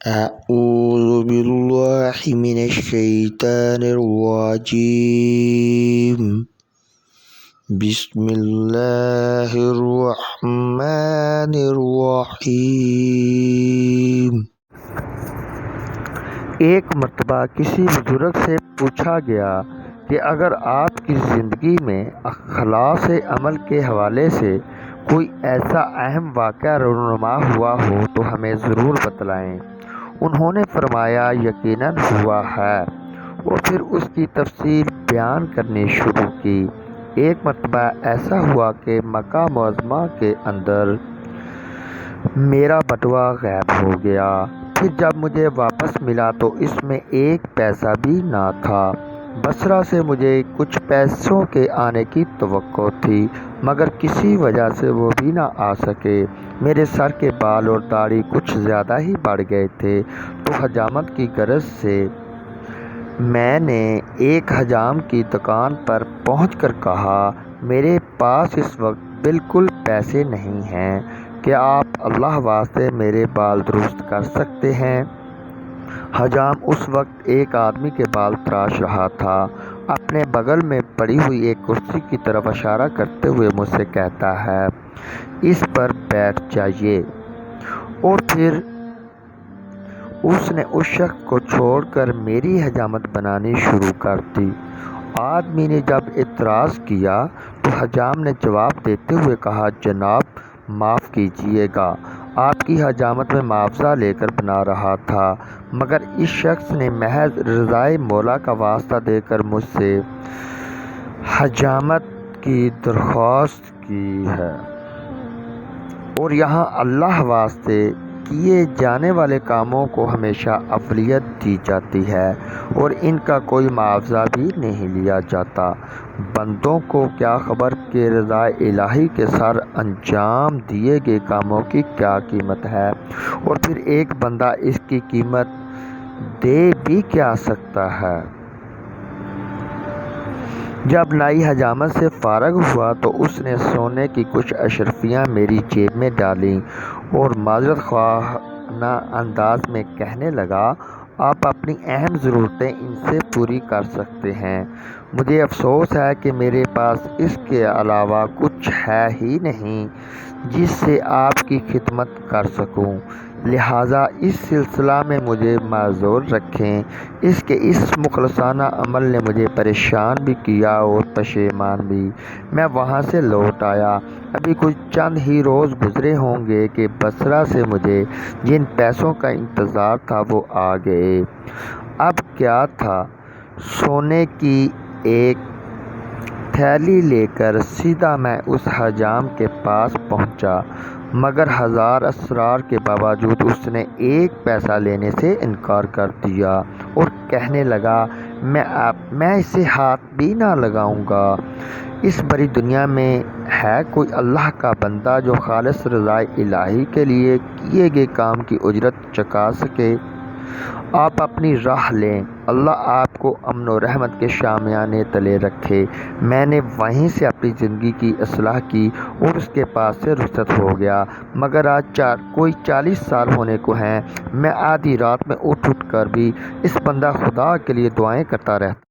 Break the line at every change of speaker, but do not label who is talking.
أعوذ بالله من الشيطان الرجيم بسم الله الرحمن الرحیم۔
ایک مرتبہ کسی بزرگ سے پوچھا گیا کہ اگر آپ کی زندگی میں اخلاص عمل کے حوالے سے کوئی ایسا اہم واقعہ رونما ہوا ہو تو ہمیں ضرور بتلائیں۔ انہوں نے فرمایا یقیناً ہوا ہے، اور پھر اس کی تفصیل بیان کرنی شروع کی۔ ایک مرتبہ ایسا ہوا کہ مکہ معظمہ کے اندر میرا بٹوا غائب ہو گیا۔ پھر جب مجھے واپس ملا تو اس میں ایک پیسہ بھی نہ تھا۔ بصرہ سے مجھے کچھ پیسوں کے آنے کی توقع تھی، مگر کسی وجہ سے وہ بھی نہ آ سکے۔ میرے سر کے بال اور داڑھی کچھ زیادہ ہی بڑھ گئے تھے، تو حجامت کی غرض سے میں نے ایک حجام کی دکان پر پہنچ کر کہا، میرے پاس اس وقت بالکل پیسے نہیں ہیں، کیا آپ اللہ واسطے میرے بال درست کر سکتے ہیں؟ حجام اس وقت ایک آدمی کے بال تراش رہا تھا۔ اپنے بغل میں پڑی ہوئی ایک کرسی کی طرف اشارہ کرتے ہوئے مجھ سے کہتا ہے، اس پر بیٹھ جائیے۔ اور پھر اس نے اس شخص کو چھوڑ کر میری حجامت بنانی شروع کر دی۔ آدمی نے جب اعتراض کیا تو حجام نے جواب دیتے ہوئے کہا، جناب معاف کیجیے گا، آپ کی حجامت میں معاوضہ لے کر بنا رہا تھا، مگر اس شخص نے محض رضائے مولا کا واسطہ دے کر مجھ سے حجامت کی درخواست کی ہے، اور یہاں اللہ واسطے کیے جانے والے کاموں کو ہمیشہ اولویت دی جاتی ہے، اور ان کا کوئی معاوضہ بھی نہیں لیا جاتا۔ بندوں کو کیا خبر کہ رضا الہی کے سر انجام دیے گئے کاموں کی کیا قیمت ہے، اور پھر ایک بندہ اس کی قیمت دے بھی کیا سکتا ہے۔ جب نائی حجامت سے فارغ ہوا تو اس نے سونے کی کچھ اشرفیاں میری جیب میں ڈالیں اور معذرت خواہانہ انداز میں کہنے لگا، آپ اپنی اہم ضرورتیں ان سے پوری کر سکتے ہیں، مجھے افسوس ہے کہ میرے پاس اس کے علاوہ کچھ ہے ہی نہیں جس سے آپ کی خدمت کر سکوں، لہٰذا اس سلسلہ میں مجھے معذور رکھیں۔ اس کے اس مخلصانہ عمل نے مجھے پریشان بھی کیا اور پشیمان بھی۔ میں وہاں سے لوٹ آیا۔ ابھی کچھ چند ہی روز گزرے ہوں گے کہ بصرہ سے مجھے جن پیسوں کا انتظار تھا وہ آ گئے۔ اب کیا تھا، سونے کی ایک تھیلی لے کر سیدھا میں اس حجام کے پاس پہنچا، مگر ہزار اصرار کے باوجود اس نے ایک پیسہ لینے سے انکار کر دیا اور کہنے لگا، میں اسے ہاتھ بھی نہ لگاؤں گا۔ اس بڑی دنیا میں ہے کوئی اللہ کا بندہ جو خالص رضا الہی کے لیے کیے گئے کام کی اجرت چکا سکے؟ آپ اپنی راہ لیں، اللہ آپ کو امن و رحمت کے شامیانے تلے رکھے۔ میں نے وہیں سے اپنی زندگی کی اصلاح کی اور اس کے پاس سے رخصت ہو گیا، مگر آج کوئی 40 سال ہونے کو ہیں، میں آدھی رات میں اٹھ کر بھی اس بندہ خدا کے لیے دعائیں کرتا رہتا